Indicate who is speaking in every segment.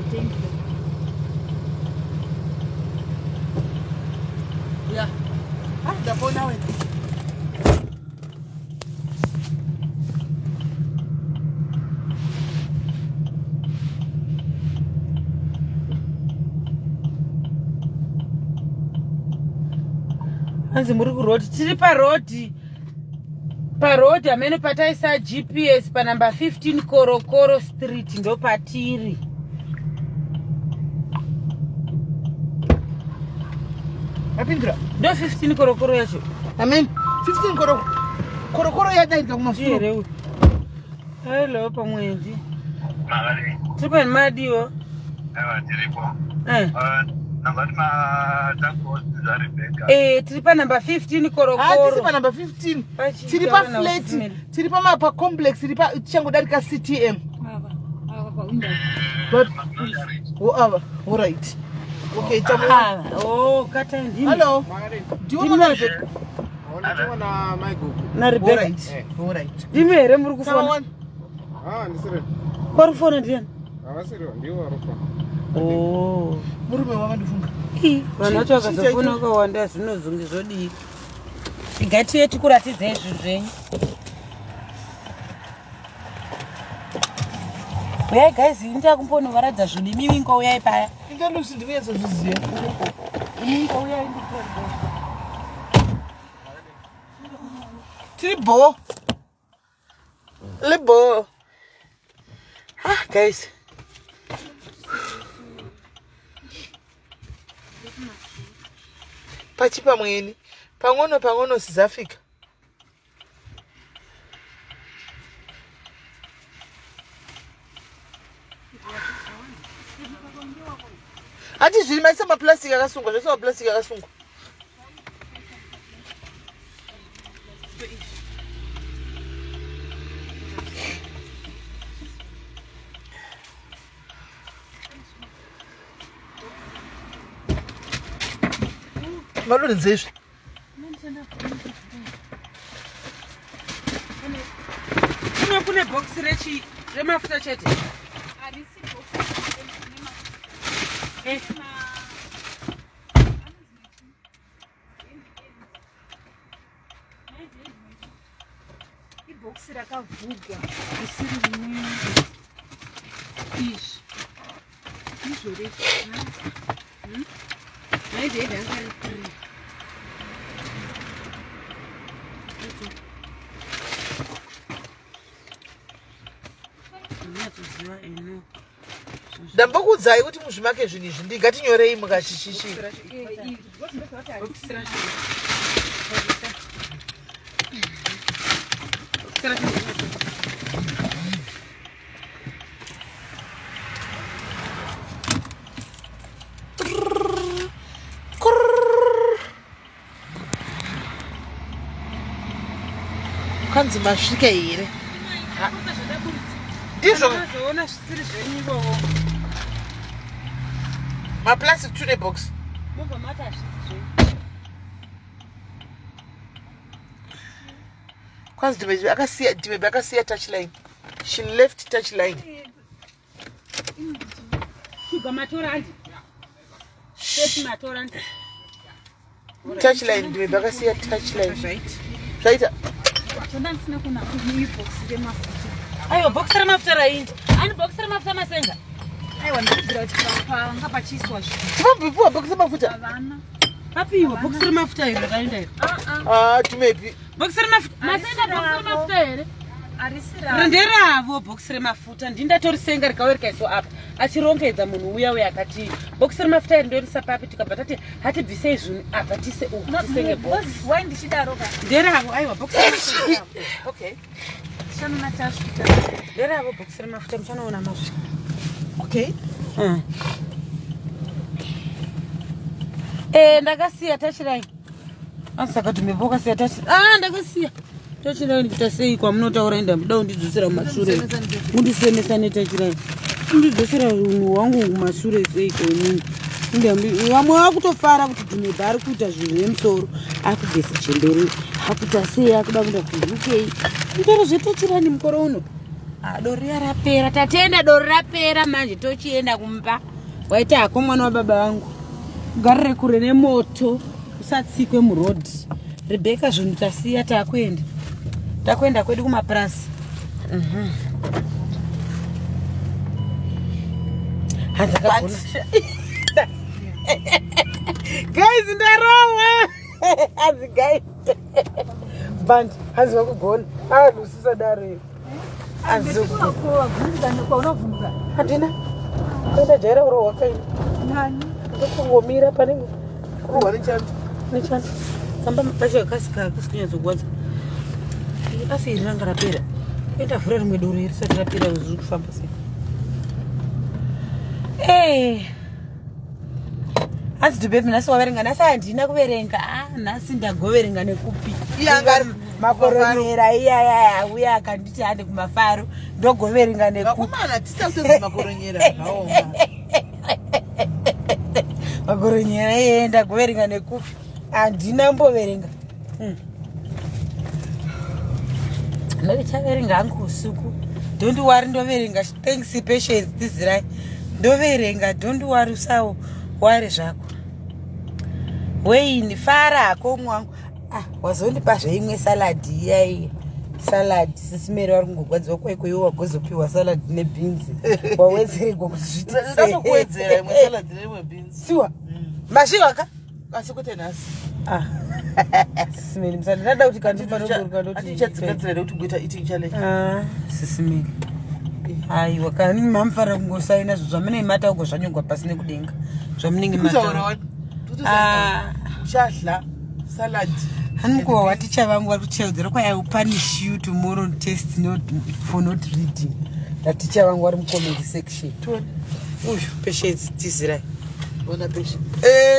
Speaker 1: Thank you.
Speaker 2: Yeah. The phone now. Anzi muri kurodi tiri parodi amene pataisa GPS pa number 15 Korokoro Street ndo patiri. Apindra ndo 15 Korokoro yacho. Amen 15 Korokoro yadaita kumasuru. Hello pamwendi.
Speaker 3: Magari.
Speaker 2: Tiri madiwo.
Speaker 3: Tiripo.
Speaker 2: Tiri pa number 15 Korokoro.
Speaker 4: Tiri pa number 15. Tiri pa flat. Tiri pa mapa complex. Tiri pa changodarika CTM. But all right. Okay,
Speaker 2: oh, kata ndini.
Speaker 4: Hello. Do you want to
Speaker 2: all
Speaker 4: right.
Speaker 2: Dimere muri kufona.
Speaker 4: Ndisere.
Speaker 2: Kwa phone ndiani?
Speaker 4: Awasiro ndiwo arufona.
Speaker 2: Oh,
Speaker 4: murume wavandifunga.
Speaker 2: Vanacho vakazofuna ukawanda zvinozonge zvodii. Ngatiye tikuratidze izvi zvenyu. Uyai guys, inda kumbonovaradza zvidi mimi ngouyai paya.
Speaker 4: Ingalusi ndinetso zviziya.
Speaker 2: Mimi ngouyai ndikuzwa.
Speaker 4: Tribo. Libo.
Speaker 2: Guys.
Speaker 4: Pachipa mweni. Pang'ono sizafika. Ati zviri maisa maplastic akasungwa, zvese maplastic akasungwa. Maluni dzezvi.
Speaker 2: Kune box remafuta chete.
Speaker 1: Arisi box. Box rakavhurwa isiri rimwe izvi izvoreka maizvi dangari free ndinoziva eno
Speaker 4: ndambokuudzai kuti muzvimake zvinhu izvi ndingatinyorei mukashishishi kanzi masvika here ndizvo maplastic tune box kwanzi Dumebhi akasiya touchline. She left touchline. Touchline Dumebhi akasiya touchline. Right.
Speaker 2: Ayo box remafuta raindi. Ani box remafuta masenga.
Speaker 1: Aiwa ndikudzira kuti panga pachiswa zvi.
Speaker 4: Timapiwa box remafuta.
Speaker 1: Avana.
Speaker 2: Papiwa box remafuta iro raenda iro.
Speaker 4: Dumebhi.
Speaker 2: Box remafuta. Masenga box remafuta here.
Speaker 1: Arisira.
Speaker 2: Nderavo box remafuta ndindatorisenga rikawereka iso apa. Achirongedza munhu uya akati box remafuta iri ndorisa papi tikabva tati hati bvisei zvinhu apa tise tisenge box.
Speaker 1: Why ndichidaro ka?
Speaker 2: Nderavo aiwa box remafuta.
Speaker 4: Okay.
Speaker 1: Shanona tasvika.
Speaker 2: Nderavo box remafuta muchanoona mazvi.
Speaker 4: Okay.
Speaker 2: Ndakasiya touchline. Asaka Dumebhi wakasiya touchline. Ndakasiya. Touchline kuita sei kwamunotaura enda muda kundidzosera mumashure. Mundisemesa netouchline. Kundidzosera munhu wangu kumashure sei konini. Vamwe vakutofara kuti Dumebhi ari kuita zvinhu nemusoro. Akugesa chembere. Akuita sei akuda kuenda ku UK. Ndoro zvetouchline mukoro uno. Dori rapera. Tatenda dori rapera manje tochienda kumba. Waita ako mwana wa baba wangu. Garire kure nemoto. Usatsikwe muroad. Rebecca zvinhu tasiya takwenda. Takwenda kwedu kumaprasi. Hanza kakona. Guys, ndarowa. Hanzi guys. Band, hanzi wakugona. Lusisa dare. Hanzi
Speaker 1: kwa unovhunza.
Speaker 2: Hadina. Kwenda jaira urowa kai.
Speaker 1: Nani?
Speaker 2: Kungomira pane.
Speaker 4: Kuwa nechando.
Speaker 2: Nechando. Samba mapasha kasika kusikunyatsogwadza. Asi iranga rapera. Enda vhura rimwe dori risati rapera zuri kufamba sei. Hanzi Dubebi nasi waverenga nasi handina kuverenga. Nasi ndagoverenga nekupi. Makoronyera iya uya akanditi hande kumafaro ndogoverenga nekupi.
Speaker 4: Ngakumana tisitakutenza makoronyera haoma.
Speaker 2: Makoronyera iya ndagoverenga nekupi. Handina mboverenga. Ndavichaverenga hangu usiku. Don't worry ndoverenga. Thanks patience this right. Ndoverenga don't worry usawo wari zvako. Weini fara ako mwangu. Wazondipa zveimwe salad iyai. Salad sisimere vari kungogwadziwa kwaikweyo wagozopiwa salad nebeans. Wawedzerwa kuti zvitise.
Speaker 4: Ndatokuwedzera imwe salad neimwe beans.
Speaker 2: Siwa. Mashiwaka?
Speaker 4: Asi kuti nhasi.
Speaker 2: Sisimere msana ndada kuti kandipa ndoti.
Speaker 4: Atichadzigadzira kuti kuita eating challenge.
Speaker 2: Sisimere. Aiwa kani mamfara kungosaina zvamune mata uko zvanyongwa pasi nekudenga. Zvamunenge mata.
Speaker 4: Uchadla salad.
Speaker 2: Hanko waticha vangu vari kucheudzera kwa I punish you tomorrow test not for not reading. Taticha vangu vari comment section. Patience tizira.
Speaker 4: Bona patience.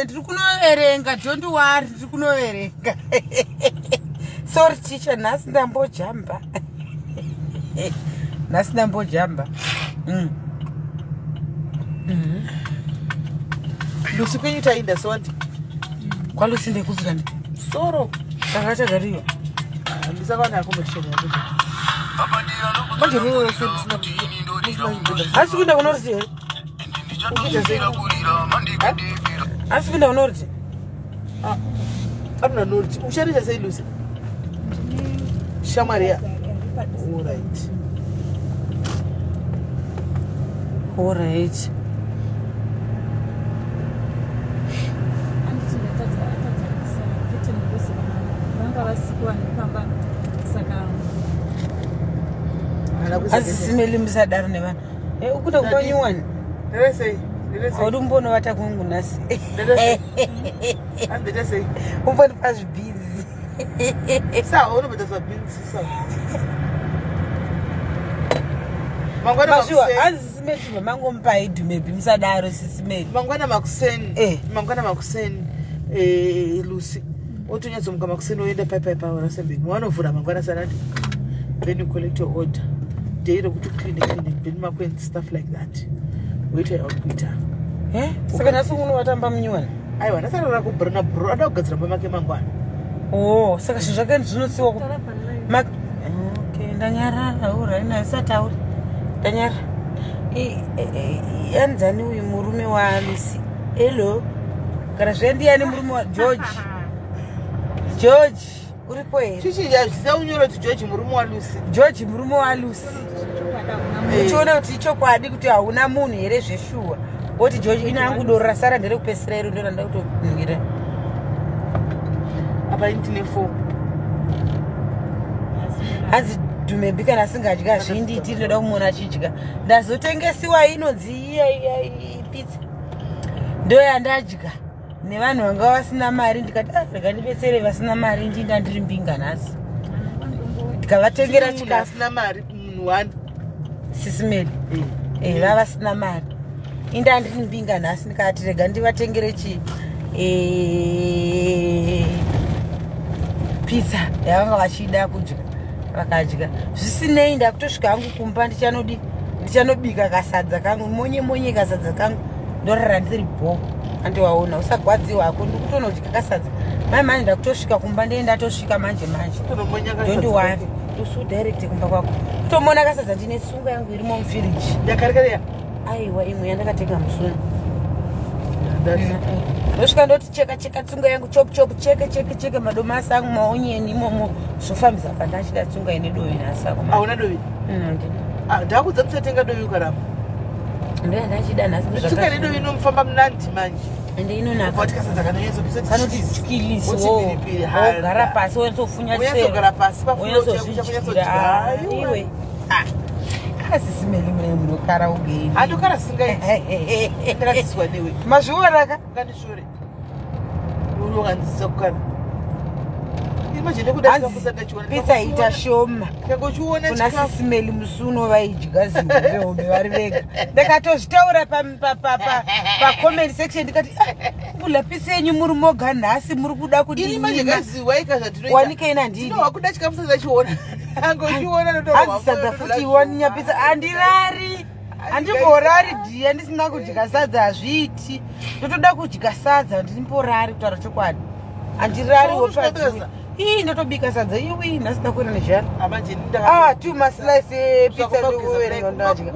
Speaker 2: Ndiri kunoverenga don't worry ndiri kunoverenga. Sorry teacher nasi ndambojamba. Nasi ndambojamba.
Speaker 4: Lucy kwenye tainda swati.
Speaker 2: Kwa Lucy ndekufika ndi.
Speaker 4: Soro.
Speaker 2: Takata gariyo.
Speaker 4: Ndisakwana akomesheni yako. Manje wewe sema
Speaker 2: Asikuenda kunorti. Asikuenda kunorti.
Speaker 4: Abuna norti. Usharija sei Lucy. Shamaria.
Speaker 2: All right. Asisimeli msadara nevana. Ukuda kubanyuwani.
Speaker 4: Ndese.
Speaker 2: Awudumbono vata kungu nasi.
Speaker 4: Ndese.
Speaker 2: Umboni pazvibizi.
Speaker 4: Sawa, unobeta zabinzi sawa. Mangwana
Speaker 2: makuseni. Asisimeli mamango mpai Dumebhi msadaro sisimeli.
Speaker 4: Mangwana makuseni. Mangwana makuseni. Lucy. Otunyazo mkama makuseni oenda pai wanasembe. Wanovhura mangwana sanati. Then you collect your order. Day to clinic, then makwen stuff like that. Wait out kuita.
Speaker 2: Saka nasu uno watamba mnyuwana.
Speaker 4: Aiwa nasarara kubrana bro adagadzira pamake mangwana.
Speaker 2: Saka zvake zvinosiwa ku. Okay, ndanyara ura ina isatauri. Ndanyara. Yanzani uyu murume wa Lucy. Hello. Kana zvendiani murume wa George. George. Uripo here.
Speaker 4: Chichi yazisa unyoro kuti George murume wa Lucy.
Speaker 2: George murume wa Lucy. Uchiona kuti chokwadi kuti hauna munhu here zveshuwa. Woti George ina yangu doro rasara ndere kupesera iro ndiro ndanda kutoningira.
Speaker 4: Apa intine 4.
Speaker 2: Hanzi Dumebhi kana asingadya zvinditi ndinoda kumuona achidya. Ndazotengesiwa inonzi iya pizza. Ndo yandadya. Nevanhu vanga vasina mari ndikati rega ndibetsere vasina mari ndinda ndiri mbinga nhasi. Ndikavatengera chikafu
Speaker 4: asina mari munhu wani.
Speaker 2: Sisimeli. Vava vasina mari. Inda ndiri mbinga nhasi ndikati rega ndivatengere pizza yavanga vachida kudya. Vakadya. Zvisinei ndakutosvika hangu kumba ndichanobika kasadza kangu monye kasadza kangu ndorara ndiri bho. Ande waona usagwadziwa hako ndikutonoti kakasadza. Mai manje ndakutosvika kumba ndenda tosvika manje. Don't worry. usu direct kumba kwako tomona kasadza ndine tsunga yangu iri mumfiriji
Speaker 4: yakarikareya
Speaker 2: aiwa imwe yandakatenga musuna ndosvika ndoti cheka tsunga yangu chop cheke madomasi angu maonyeni imomo zvofambisa pandachida tsunga ine dovi nasako
Speaker 4: auna dovi ndakudza kusatenga dovi ukaramba
Speaker 2: ndoyandachida
Speaker 4: tsunga ine dovi inomufamba mnandi manje
Speaker 2: ende inonakaogara pasi
Speaker 4: wenzogara pasi
Speaker 2: iwe asisiMelly mune munokara ugeni
Speaker 4: andokara singaitindakaziswa newe
Speaker 2: mazvioraka
Speaker 4: ngandishore unokanzisa kukara
Speaker 2: pizza ita shoma kuna SIS MELLY musuno vaidya zimbeombe vari vega ndakatozvitaura pacomment section ndikati kula pizza yenyu muri moga nhasi muri kuda kudiniwanikeina ndiniazisadza futi iwaninya pizza handirari handimborari dhiya ndisina kudya sadza hazviiti ndotoda kudya sadza ndimborari kutaura chokwadi handirari wopadzi ndotobika sadza iwi nhasida kuenda nezvana tu maslice pizza ndokuverengandadya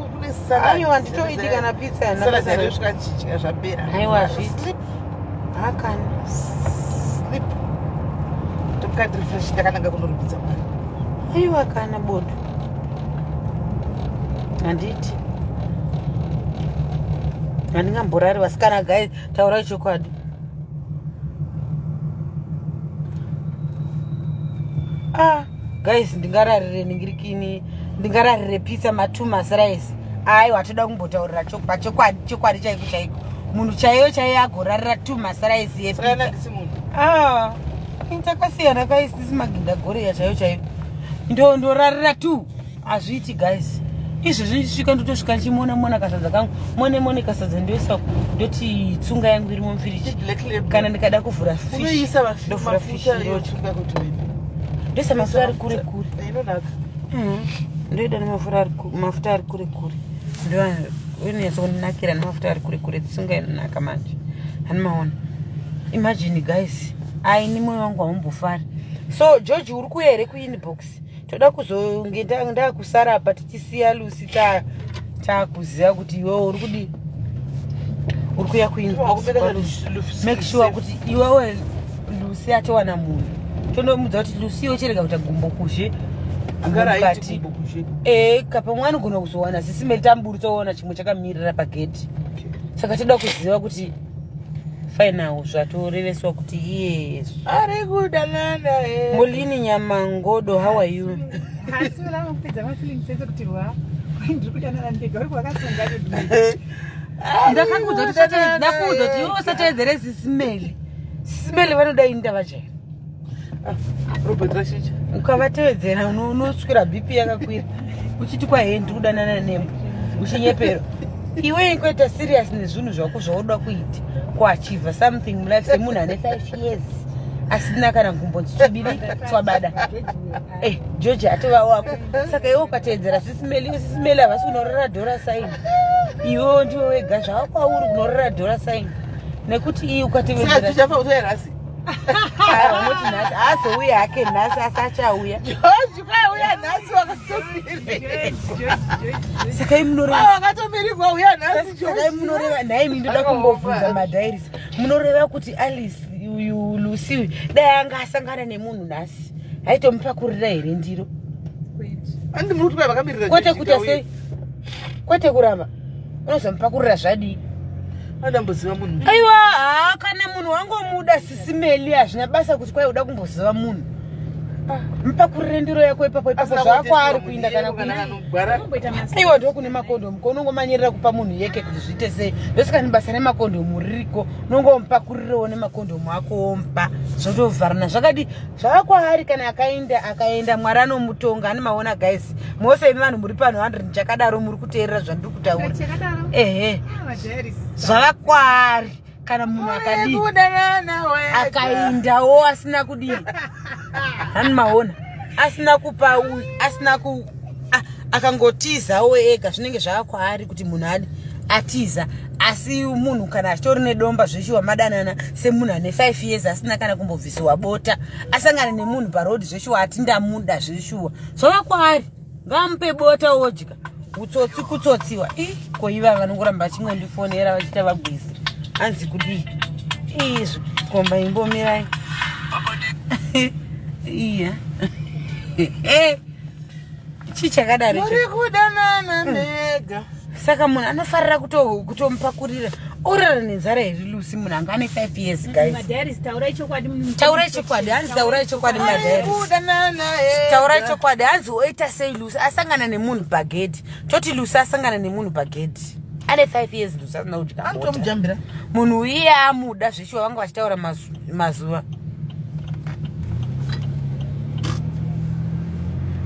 Speaker 2: aiwa nditoiti kana pizza aiwa zviti hakana aiwa kana bodo handiti handingamborari vasikana gai taurai chokwadi guys ndingararire ningirikini ndingararire pizza matumasrice aiwa toda kumbotaurira chokwadi chaiko munhu chaiyo agorarira tumasrice yepizza takasiyana guys tisimaginda goreya chaiyo ndorarira tu hazviiti guys izvozvi ndisvika ndotosvika ndichimona kasadza kangu mone kasadza ndoisa ndoti tsunga yangu iri mumfiriji kana ndikada kuvhura fish ndovhura fish ndoisa mafuta ari kure ndoida nemafuta ari kure ndoinyatsonakira nemafuta ari kure tsunga inonaka manje hanimaona imagine guys aini mwoyo wangu haumbofari so George uri kuya here kuinbox toda kuzonge ndakusara apa tichisiya Lucy takuziva kuti iwewe uri kudi uri kuya kuinbox make sure kuti iwewe Lucy atowana munhu tonomudza kuti Lucy yochereka kuti gumbo kuzhe mukati kapamwe anogona kuzowana SIS MELLY tamburutsoona chimwe chakamirira pageti saka toda kuziva kuti final zvatoreveswa kuti iye
Speaker 4: ari kudanana
Speaker 2: Molini Nyamangodo, how are you? Ndakakuudza kuti iwe usatedzere SIS MELLY vanoda inda vachaira ukavatevedzera unoswira BP yakakwira uchiti kwahe ndiri kudanana nembo uchinyepero iwe kuita serious nezvinhu zvako zvauda kuita kuachieve something mulife semunhu ane 5 years asina kana ngumbonzi chibiri twabada George atova wako saka iwe ukatedzera SIS MELLY havasi kunorora $sign iwe ndiwe wega zvako auri kunorora $sign nekuti iyi ukatevedzera vanoti nhasi azouya hake nhasi asachauya saka imunoreva naimi ndoda kumbobvunza madhairis munoreva kuti Alice uyu Lucy dai anga asangana nemunhu nhasi aitomupakurira here ndiro kwete kuita sei kwete kuramba unozomupakurira zvadii aiwa kana munhu wangomuda SIS MELLY hazvina basa kuti kwai uda kumboziva munhu mupakurire ndiro yako ipapo zvako ari kuinda kana aiwa ndokune makondomu ko unongomanyirira kupa munhu yeke kuti zviite sei ndosikani basa nemakondomu ririko unongomupakurirewo nemakondomu ako ompa zvotovharana zvakadi zvakwaari kana akaenda Mwari anomutonga animaona guys mose imi vanhu muri pano 100 chakadaro muri kuteerera zvandiri kutaura zvakwaari kana munhu akadii akaendawo asina kudii hanimaona asina kupa asina akangotizawo ega zvinenge zvakwaari kuti munhu atiza asi munhu kana achitori nedomba zveshuwa madanana semunhu ane 5 years asina kana kumbobvisiwa bota asangana nemunhu parodhi zveshuwa ati ndamuda zveshuwa zvava kwaari ngamupe bota wodya utsotsi kutsotsiwa koiva vanongoramba chimwe ndifonera vachita vagwisi hanzi kudii izvo komba imbomirai iya chichakadaro
Speaker 4: muri kudanana mega
Speaker 2: saka munhu anofarira kutomupakurira orara nenzara iri Lucy munhu anga ane 5 years guys taurai chokwadi hanzi taurai chokwadi madhairis taurai chokwadi hanzi oita sei Lucy asangana nemunhu pagedhi toti Lucy asangana nemunhu pagedhi ane 5 years Lucy asina kudya
Speaker 4: anotomujambira
Speaker 2: munhu iye amuda zveshuwa vanga vachitaura mazuva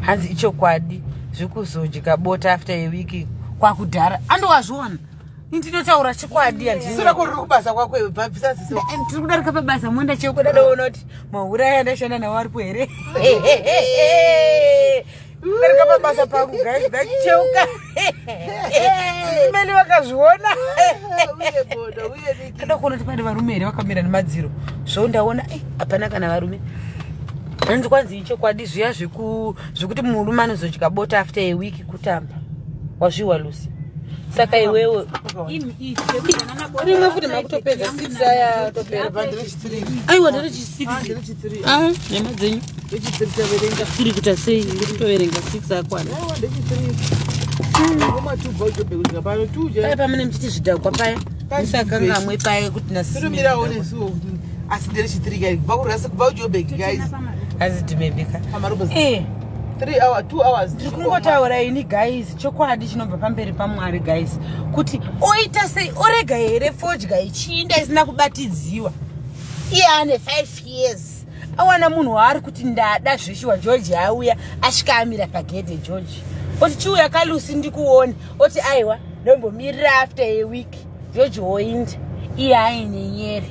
Speaker 2: hanzi ichokwadi zvekuzodya bota after a week kwakudhara andowazviona ndinotaura chikwadi
Speaker 4: andisira kuri kubasa kwako bvisa ziso
Speaker 2: ndiri kudarika pabasa mwenda cheko dadaona kuti mauraya ndashanda nawo ari kuhere kudarika pabasa pangu guys ndacheuka simeli vakazviona kada kuona kuti pane varume here vakamira nemadziro zvondaona hapana kana varume hanzi kwanzi ichokwadi zviya zvekuti murume anozodya bota after a week kutamba wazviwa Lucy saka iwewe rimwe futi makutopedza 6 aya topera aiwa ndiri 6 nyama dzenyu tiri kuita sei ndiri kutoverenga 6 akwana paya pamene mchiti zvidhakwa paya musakangamwe paya kuti
Speaker 4: asi ndiri chitirika kubva kuJoburg guys
Speaker 2: azidimebika
Speaker 4: 2 hours
Speaker 2: tiri kungotaura ini guys chokwadi chinobva pamberi paMwari guys kuti oita sei orega here fodya ichinda isina kubatidziwa iye ane 5 years awana munhu waari kuti ndada zveshuwa George auya asvika amira pagedhe George oti chiuya kaLucy ndikuone oti aiwa ndombomirira after a week George oinda iye aine nyere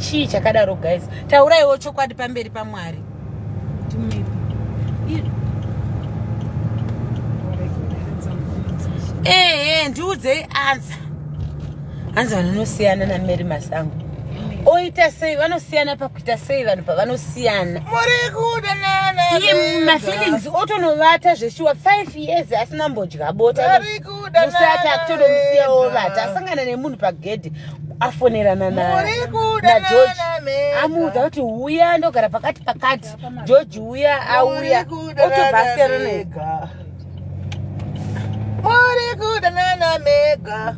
Speaker 2: chii chakadaro guys tauraiwo chokwadi pamberi paMwari ndiudzei hanzi vanonosiyana naMary Masango oita sei vanosiyana pakuita sei vanhu pavanosiyana
Speaker 4: muri kudanana
Speaker 2: iye mafeelings otonovata zveshuwa 5 years asina mbodya bota musati akutonomusiyawo vata asangana nemunhu pagedhi afonerana naGeorge amuudza kuti uya ndogara pakati George uya auya otobva asiyana nega
Speaker 4: muri kudanana mega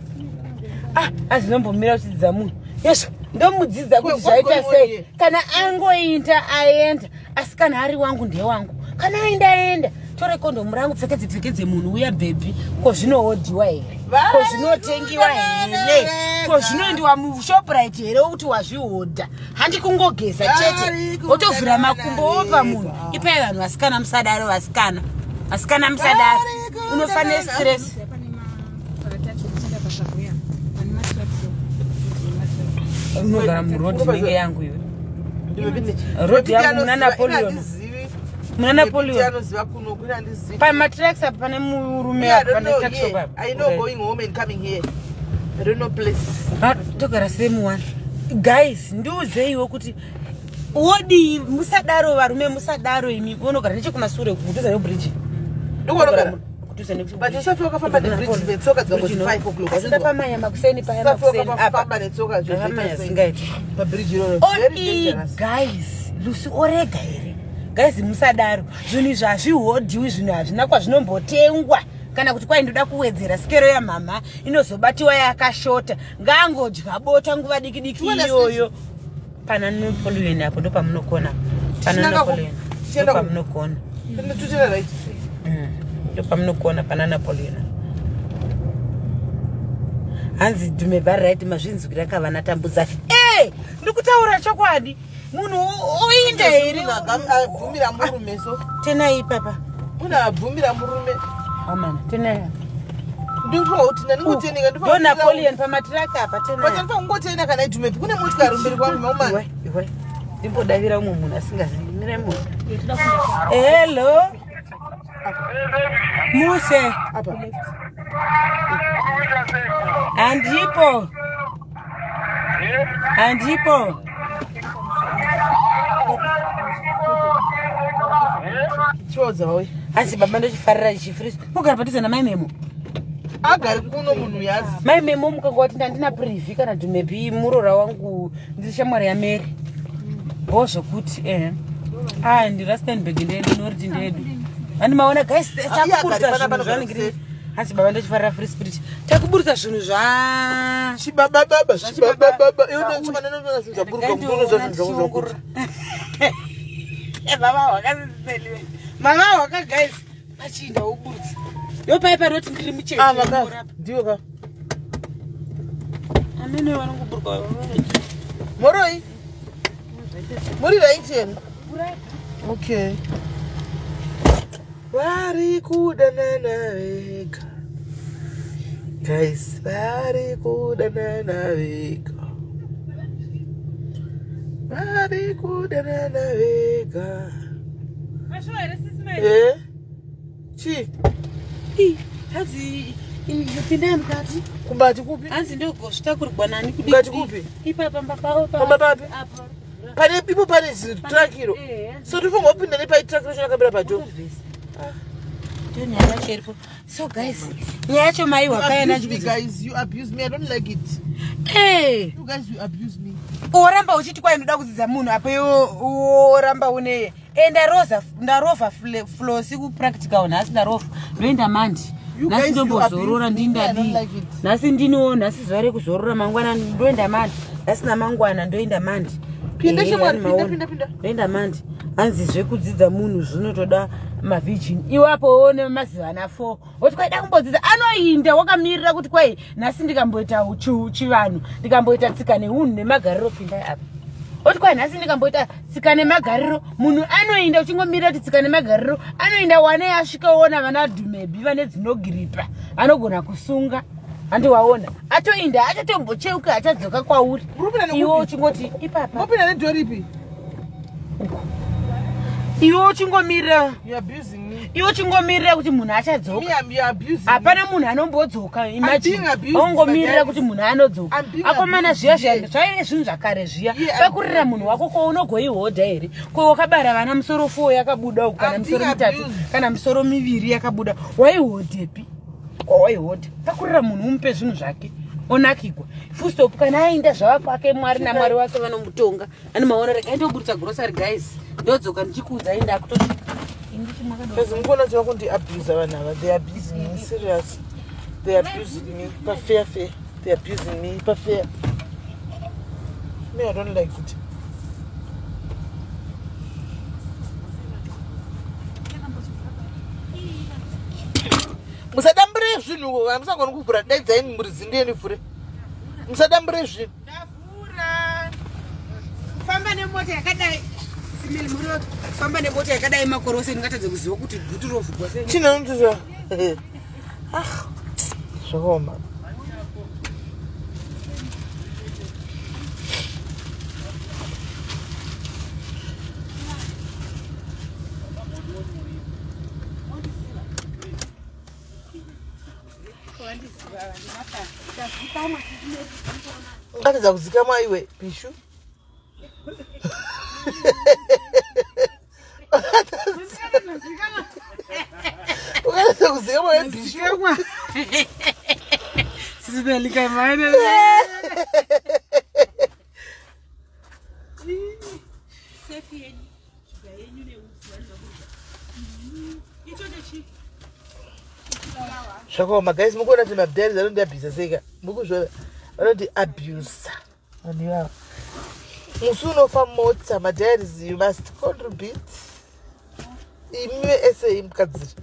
Speaker 2: azinombomira kuchidzidza munhu yesvo ndomudzidza kuti zvaita sei kana angoinda aenda asi kana ari wangu ndiye wangu kana aenda tore kondomu rangu pfekedze munhu uya bhebhi ko zvinohodhiwa here ko zvinotengiwa here ko zvinoendiwa muShoprite here kuti wazvihodha handi kungogeza chete wotovhura makumbo wopa munhu ipai vanhu vasikana musadaro vasikana musadaro unofanira stress unogara murodhi nenge yangu iwe rodhi yangu muna Napoleon pamatracks apa pane murume apa pane taxi apa
Speaker 4: I know going home and coming here I don't know places
Speaker 2: togara same one guys ndiudzeiwo kuti wodi musadaro varume musadaro imi unogara nechekumasure kutuza nebridge
Speaker 4: ndokonogara but usafika kufamba nebridge betsoka dzangoti 5 o'clock
Speaker 2: asina pamanya makuseni paya makuseni
Speaker 4: apa netsoka
Speaker 2: zvingaiti
Speaker 4: pabridge roro very dangerous
Speaker 2: guys Lucy orega here guys musadaro zvinhu zvazvihodhiwi zvinhu hazvina kwazvinombotengwa kana kuti kwai ndoda kuwedzera skero yamama inozobatiwa yakashota ngaangodya bota nguva diki iyoyo pana Napoleon apo ndo pamunokona pana Napoleon ndo pamunokona
Speaker 4: tuchera right
Speaker 2: ndo pamunokona pana Napoleon hanzi Dumebhi right mazvinzwira kavana tambudza ndikutaura chokwadi munhu oinda here
Speaker 4: abvumira murume so
Speaker 2: tenai papa
Speaker 4: una abvumira murume
Speaker 2: amana tenai
Speaker 4: ndinoti ndingoteninga
Speaker 2: ndo Napoleon pamatrack apa tenai
Speaker 4: patinofa kungoteina kana Dumebhi kune motikari mberi kwangu maumana
Speaker 2: iwe ndimbodavira umwe munhu asingazivi mire munhu hello muse
Speaker 4: apa
Speaker 2: handipo Handipo.
Speaker 4: Choza hoy.
Speaker 2: Asi baba ndochifarira chifresh. Mugara padhuze namai memo.
Speaker 4: Agari kuno munhu yazi.
Speaker 2: Mai memo mukangoti ndandina privi kana Dumebhi murora wangu ndishamwari yaMary. Zvokuti ndirastenberg ndinoti ndedu. Ani maona guys takuburisa zvinhu zvaningiri. Asi baba ndochifarira free spirit. Takuburisa zvinhu zva
Speaker 4: Shibaba. Iwe ndinchimana nona zvinhu zvaburuka mutono zvinhu zvakuburisa.
Speaker 2: Baba wakaziseliwe. Mama waka guys pachinda uburisa. Yopai roti ndiri muchechi.
Speaker 4: Maka ndiwe ka.
Speaker 2: Amene vanongoburika.
Speaker 4: Moroi. Muri right here. Okay. Vari kudanana vega. Guys, vari kudanana vega. Vari kudanana vega. Chi?
Speaker 2: Hazi inipinda mkati.
Speaker 4: Kumbati kupi?
Speaker 2: Hanzi ndogosvita kurigwa nani kudii.
Speaker 4: Kumbati kupi?
Speaker 2: Ipapa papawo pa.
Speaker 4: Pamba papi?
Speaker 2: Apo.
Speaker 4: Pane ipo pane zitrakiro. So tifonga upinda nepaitakiro chakabira pato.
Speaker 2: Nyaya cheripo. So guys, nyaya cho mai wakaenda
Speaker 4: You guys, you abuse me. I don't like it. You guys, you abuse me.
Speaker 2: Oramba uchiti kwa inoda kudzidza munhu apo oramba une ndarova flow siku practical nhasi ndarova ndoenda mandi nhasi ndombozorora ndindadi nhasi ndiniwo nhasi zuva rekuzorora mangwana ndoenda mandi nhasi namangwana ndoenda mandi
Speaker 4: Pinda.
Speaker 2: ndoenda mandi hanzi zvekudzidza munhu zvinotoda mavhijini iwapo one mazivana 4 woti kwaida kumbodzidza anoinda wakamirira kuti kwai nhasi ndikamboita chivanhu ndikamboita tsika neunhu nemagariro pindai apa woti kwai nhasi ndikamboita tsika nemagariro munhu anoinda uchingomirira kuti tsika nemagariro anoinda wane asvikaona vana Dumebhi vane dzinogiripa anogona kusunga handiwaona atoinda achatomboteuka achadzoka kwauri iwo uchingoti ipapa
Speaker 4: Mopinda nedhoripi?
Speaker 2: iwo uchingomirira
Speaker 4: You abusing me.
Speaker 2: iwo uchingomirira kuti munhu achadzoka
Speaker 4: You abusing me.
Speaker 2: hapana munhu anombodzoka
Speaker 4: being abused
Speaker 2: aungomirira
Speaker 4: by
Speaker 2: kuti munhu anodzoka
Speaker 4: I'm being
Speaker 2: akomana
Speaker 4: abused,
Speaker 2: zviya
Speaker 4: yeah.
Speaker 2: zvaive zvinhu zvakare zviya
Speaker 4: Yeah,
Speaker 2: pakurira munhu wako kwaunogoihodha here kwawakabara vana musoro 4 yakabuda uku kana
Speaker 4: I'm
Speaker 2: misoro
Speaker 4: being
Speaker 2: 3
Speaker 4: abused.
Speaker 2: kana misoro 2 yakabuda waihodhepi kwawaihodha pakurira munhu umupe zvinhu zvake onakigwa fustop kana aenda zvavakwake mwari namwari wake vanomutonga ani maona rega ndobudisa grocery guys ndodzoka ndichikuudza inda akutoti
Speaker 4: Because I'm going to go abuse our they abuse me, serious. They abusing me, but fair. They abusing me, but fair. Me, I don't like it. Musadambure zvinhu, I'm not going to go that time murizindeni fure. Musadambure zvinhu.
Speaker 2: Ndavura. Famba nemota yakadai. Simili muroti. Famba nemota yakadai makorose ndingatadze kuziva kuti gutu rovhugwa sei.
Speaker 4: China ntuza. Zvakoma. Ngatadza kuzikama iwe Pishu. Ngatadza kuzikama iwe Pishu.
Speaker 2: SIS MELLY kai maana.
Speaker 4: Shakoma guys, mukona kuti mabdari zanondi abuse seka. Mukuzvona vanoti abuse. Andiwa. Musuno fa mota madharis you must contribute. Imwe ese imkadzira.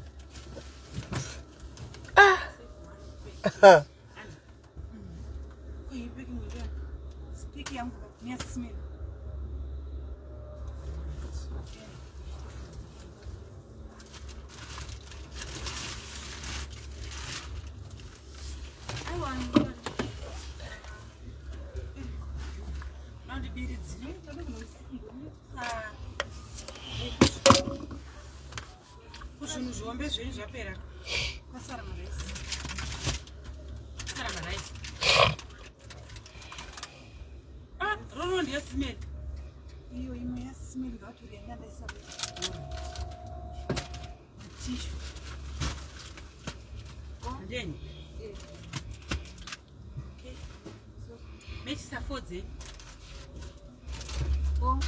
Speaker 2: Speak yangu ni SIS MELLY. Kuzvinhu zvombe zviri zvapera. Kwasara maraisi. 1 Roro ndiye smell.
Speaker 1: Iyo imwe ya smell ngathi uyanyanda isabe. Tissue.
Speaker 2: Ndeni. Okay. Mechi safodze.
Speaker 1: Oh.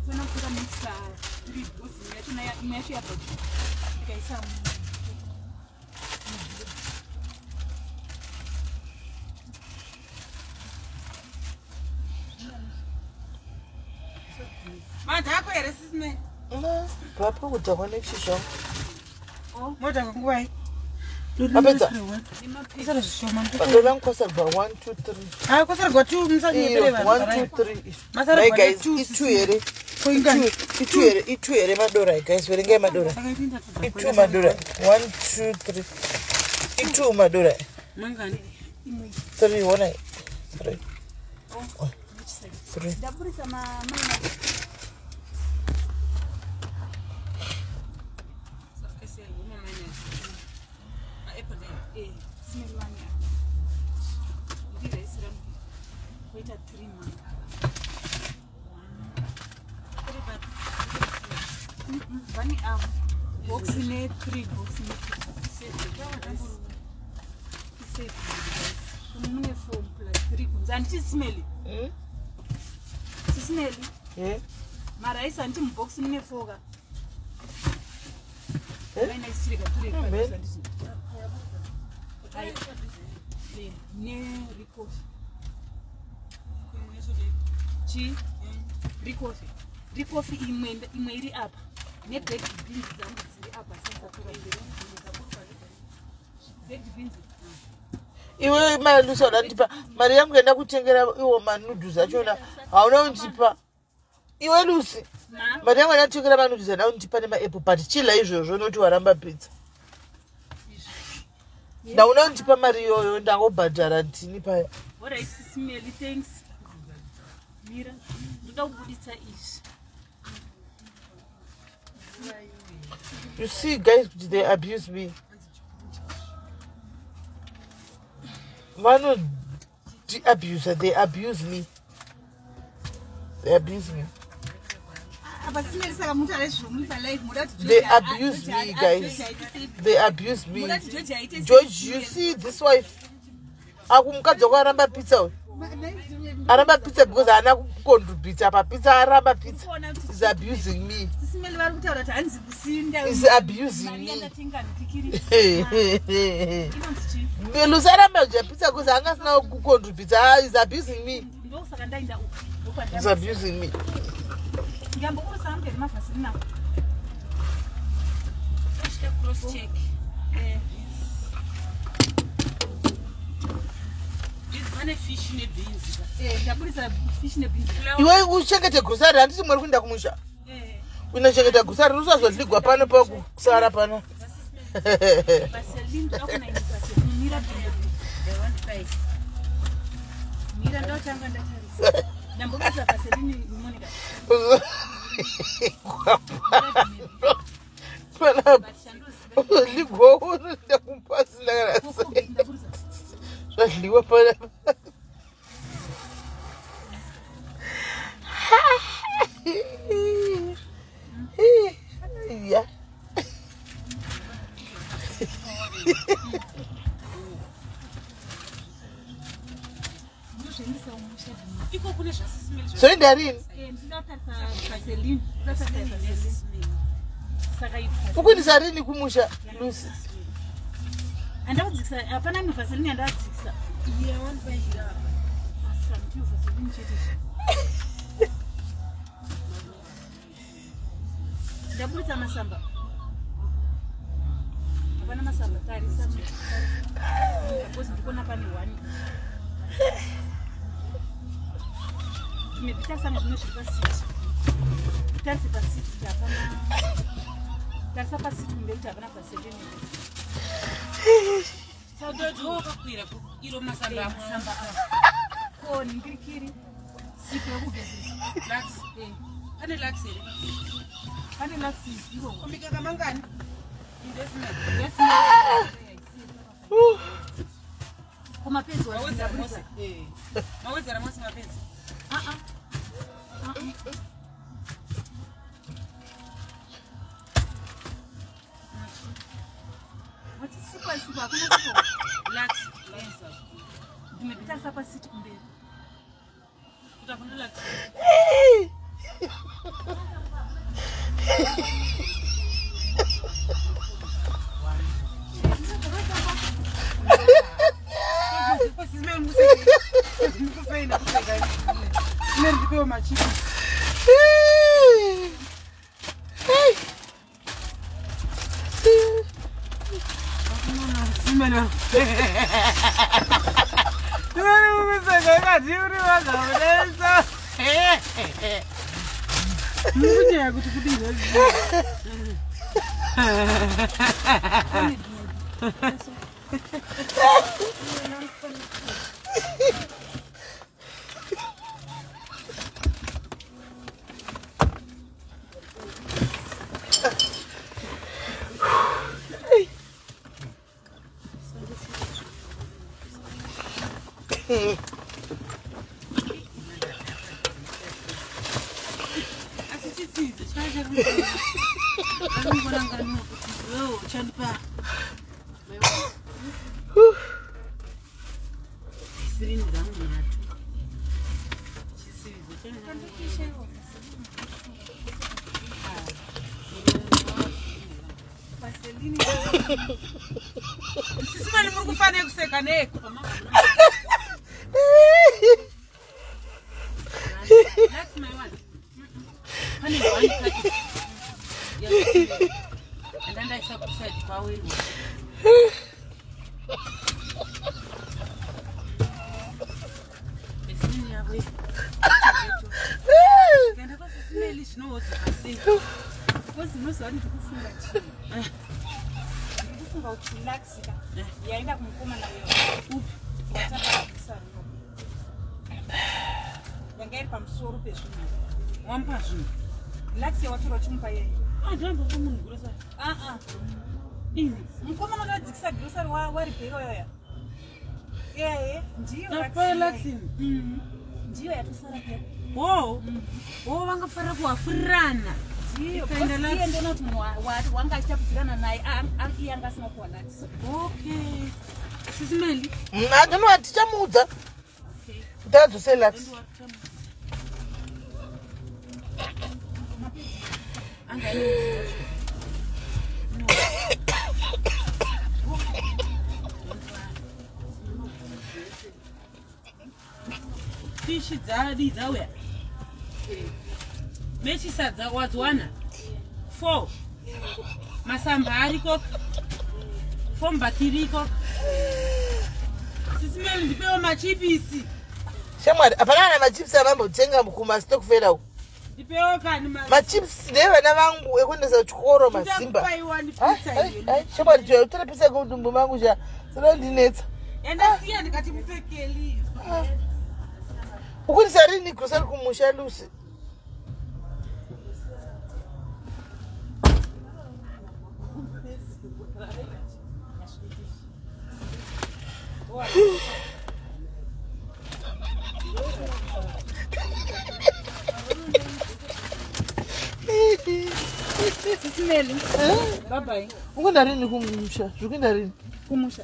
Speaker 1: Sana kuka misa bosi yetu na imeshi hapo. Ikaisa.
Speaker 2: Manda yako ere sisime.
Speaker 4: Papa utakone chisho.
Speaker 2: Oh, moja ngwai.
Speaker 4: Apeta.
Speaker 2: Isara shoma.
Speaker 4: Badola nkosa ba 1 2 3.
Speaker 2: Ah, kosa go 2 msanye peleva.
Speaker 4: 1 2 3.
Speaker 2: Masara
Speaker 4: Hey
Speaker 2: go
Speaker 4: guys,
Speaker 2: 2.
Speaker 4: itu ere.
Speaker 2: Koingani.
Speaker 4: Itu ere madora guys, verenge madora. Itu madora. 1 2 3. Itu madora.
Speaker 2: Mangani.
Speaker 4: 3 1 3.
Speaker 1: Oh.
Speaker 4: 3.
Speaker 1: Daburi sama mama. Smell one. Ndire isira. Wait at 3 months. Vani box ne 3 box ne. Safe. Mune form plus 3 kunza anti smelly. Smelly. Mara isa anti box ne 4 ga. Wena isira ga 3 ga. Ne recoffee. Chi recoffee. Recoffee imwe iri apa. Ne baked beans zangu ziri apa sasa tora ndiri. Baked beans.
Speaker 4: Iwe mali lusola ndipa. Mari yangu enda kutengera iwo manudu achona. Hauna undipa. Iwe Lucy. Mari yangu enda kutengera manudu na undipa ne ma apple but chila izvozvo noti waramba pizza. Na unandipa mari yoyo ndangobhadhara ndini paya.
Speaker 1: What I smelly things. Mira, ndoda kubuditsa izvi.
Speaker 4: You see guys, they abuse me. Mano abuse, they abuse me. They abuse me. They abuse me, guys. They abuse me. George, you see this wife? Aramba pizza. Aramba pizza because I know pizza. Pizza aramba pizza is abusing me. Is abusing me. Lusaramba pizza because I know pizza is abusing me. Is abusing me.
Speaker 1: Cross check.
Speaker 2: Fish in a beans.
Speaker 1: Fish in a beans.
Speaker 4: You uchengete kusari handisi mwari kuenda kumusha. Unachengeta kusari usazodligwa pano pa kusara pano.
Speaker 1: Vaseline ndakona indikasi mira bhindi. Mira ndotanga ndatarisa. Ndambokuza Vaseline Monica.
Speaker 4: Pana. Uzodligwa ndakumpasila kana. Zvadliwa pana. Yeah. So in Darin. Ukuni sarini kumusha Lucy.
Speaker 1: Andadzikisa apana ni Vaseline andadzikisa. Yeah, one by here. Asante Vaseline chete. Ndabulita masamba. Apana masamba tari samba. Because ndikona pani 1. Nimepita sana tunashika sisi. Tasi basi hapana. Tasa basi tumbelita hapana Vaseline.
Speaker 2: Saudojo kakwira iro masamba
Speaker 1: Samba. Oh, ngirikiri. Sipo kugezi.
Speaker 2: Lax. Ane lax ere.
Speaker 1: Ane lax iwo.
Speaker 2: Kumbika kamangani?
Speaker 1: Kumapenzi
Speaker 2: waweza Mose. Maweza na Mose mapenzi.
Speaker 1: What is super kuna super.
Speaker 2: Relax.
Speaker 1: Nimepita hapa siti mbele.
Speaker 2: Utakuna relax. Sisi muri kufanya kuseka neko. That's my one. Honey, one cut it. Yes. And then I said, "Power." It's in your way. Can I just smell it? No, what I say.
Speaker 1: What's the most one to kufunga chini? Kufunga uchilax ka. Yaenda kumkoma na wewe. Upi. Wataka kusana. Yangairi pamsoro peshuni.
Speaker 2: Wampa shuni.
Speaker 1: Relax ya watu wachumpa yeye.
Speaker 2: Jambo kama ngurusa. Ini.
Speaker 1: Mkoma na dikisa grocery wari pego yoya. Ndio
Speaker 2: Na relaxing.
Speaker 1: Ndio ya tusara pia.
Speaker 2: Oh. Oh, wangafara kuafurana.
Speaker 1: Ndio. Kaendelea ndio not watu wangaita kufikana naye yanga sina kwa relax.
Speaker 2: Okay. SIS MELLY.
Speaker 4: Ngano atichamuza. Okay. Utazo relax.
Speaker 2: Fishi zadi zawe. Mechi sadza wazwana. 4. Masamba ariko. 4 mbatiriko. SIS MELLY ndipewa machipisi.
Speaker 4: Shamwari apana na machips amambo tenga mukuma stock feda uko.
Speaker 2: Ndipewa kani
Speaker 4: machips neve na vangu ekwendesa chikoro mazimba. Shamwari tiyo utore pisa kudumbu mangu ja sino ndinetsa.
Speaker 2: Enda siya ndikati mpekeli.
Speaker 4: Ukundisa rini kusali kumusha Lucy.
Speaker 1: SIS MELLY. Bye-bye.
Speaker 4: Ukunda rini kumusha? Ukunda rini?
Speaker 1: Kumusha.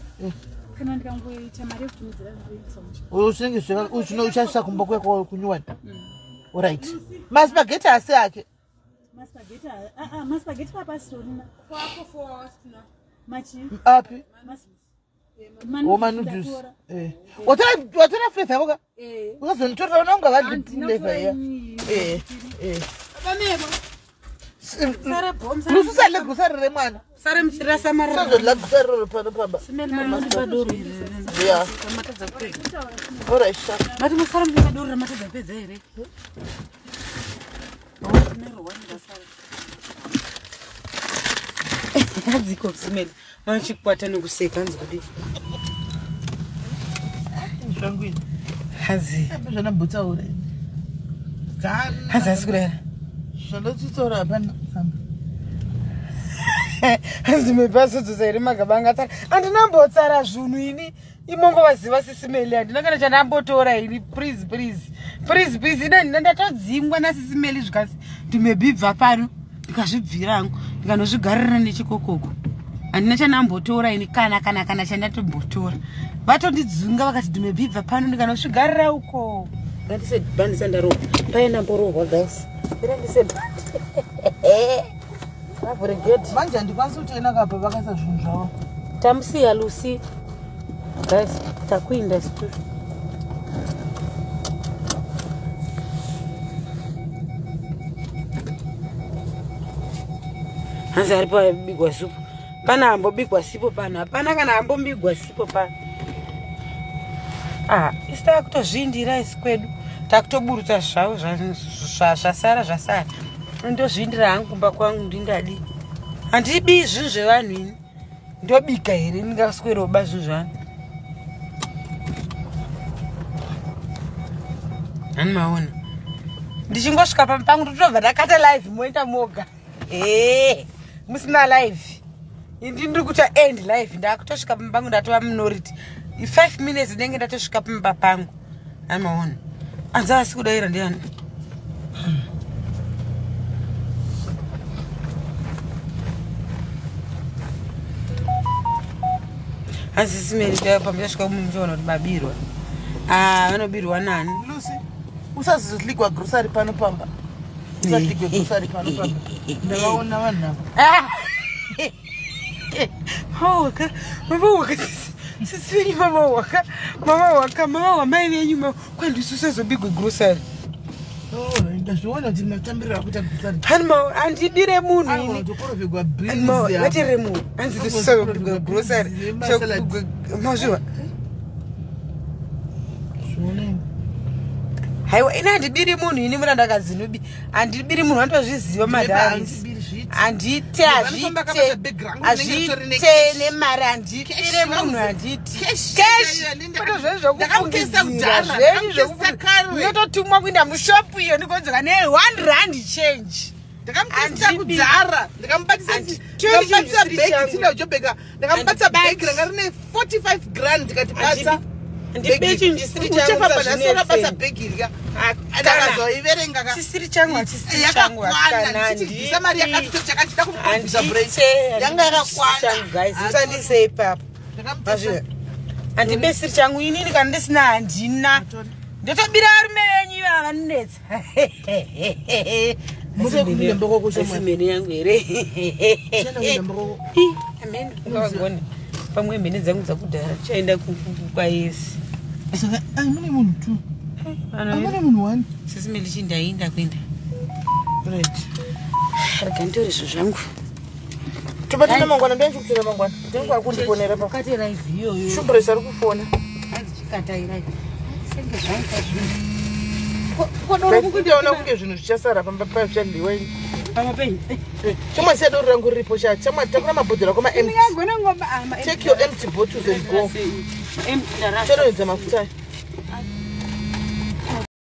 Speaker 1: Kana ndikangoita mari kutumizira kumusha.
Speaker 4: Usingiswa uchinochasa kumbokwe kwa kunywana. Alright. Maspaghetti asi yake.
Speaker 1: Maspaghetti maspaghetti papa sorina.
Speaker 2: Kwako first na.
Speaker 1: Machi.
Speaker 4: Api?
Speaker 1: Oma
Speaker 4: noodles. Watara flavor boka? Ukazonitora unonga vandu flavor ya.
Speaker 2: Bamebo.
Speaker 1: Sare bomb.
Speaker 4: Lusale kusare remwana.
Speaker 2: Sare mshira samara.
Speaker 4: Sando la kusare pamba.
Speaker 1: Madori.
Speaker 4: Yeah.
Speaker 2: Matadza kupedza.
Speaker 4: Alright, sha.
Speaker 2: Mati musara mmadori matadza kupedza ere. Nero wanda sare. Hadziko SIS MELLY. Manchikwata nokuseka hanzi kudi.
Speaker 4: Shangwini.
Speaker 2: Hazi.
Speaker 4: Zvana mbutsa ure.
Speaker 2: Hazi asikurera.
Speaker 4: Zvanotsitsora hapana.
Speaker 2: hanzi mepasudzosa iri magabanga tsara andinambotsara zvinhu ini imombo vaziva SIS MELLY handina kana chandambotora ini please ina ndina ndatodzingwa naSIS MELLY zvikasi Dumebhi bva pano ndikazvibvira hangu ndikanozvigarira nechikokoko handina chandambotora ini kana chandatombotora vatondidzunga vakati Dumebhi bva pano ndikanozvigarira uko ngandisebhandisa ndarohwa painamborohwa guys
Speaker 4: manje handikwanisi kutoena kapa vakasa zvinhu zvavo
Speaker 2: tamusiya Lucy guys takuinda situ hanzi ari pabigwa supu pana ambobigwa sipo pano hapana kana ambobigwa sipo pano isi takutozviindira isi kwedu takutoburutsa zvavo zvasara ndozviindira hangu kumba kwangu ndindadi handibi zvinhu zvevanhu ini ndobika here ndingasweroba zvinhu zvanhu hani maona ndichingosvika pampangu totobva ndakata live moenda moga musina live indi ndiri kuita end live ndakutosvika pampangu ndatova minority 5 minutes ndenge ndatosvika pamba pangu hani maona anza asi kudaira ndiani hanzi SIS MELLY pambasvika muchiona kuti babirwa vanobirwa nani
Speaker 4: Lucy usazizotligwa grocery pano pamba usatligwe grocery pano pamba ndavaona vanhu
Speaker 2: ava mama sisini mama waka mai venyu kwandisuzazobigwe grocery
Speaker 4: ndazviona kuti matambirira kuita grocery
Speaker 2: handibire munhu ini
Speaker 4: ndokoroverwa
Speaker 2: vatire munhu hanzi ndisuzazobigwe grocery mazviwa haiwa ina handibiri munhu ini muna ndakazinubi handibiri munhu andozviziva madharis handite azvite nemari handibire munhu handiti zvezvokufungizira zvenitotumwa kuinda mushopu iyo ndikonzeka ne1 rand change
Speaker 4: ndakamubatisa bhegi ranga rine 45 grand ndikatibasa uchafambanasokabasa bhegi rika ndakazoiverenga
Speaker 2: chisiri changu
Speaker 4: yakakwana mari yakatitochakachida kumubvisa break yanga yakakwana
Speaker 2: ndisei papo handibesiri changu inini kana ndisina handina ndotobira varume venyu vavanonetsa SIS MELLY yangu here pamwe mhene dzangu dzakudhara chaenda kwaesi
Speaker 4: saka mune munhu tu mune munhu wani
Speaker 2: SIS MELLY chindainda kuenda rega nditori zvo zvangu
Speaker 4: tobatana mangwana ndochikutora mangwana ndingu akundiponera
Speaker 2: pakati live iyoyo
Speaker 4: shumbresa ari kufona
Speaker 2: adzikata live senge zvangu
Speaker 4: ndiona kunge zvinhu zvichasara pamba pazvichandliwa ini
Speaker 2: pamapenyu
Speaker 4: chomwe siya doro rangu riripo takuna mabhodhera kwama take your empty bottles and go chanoedza mafuta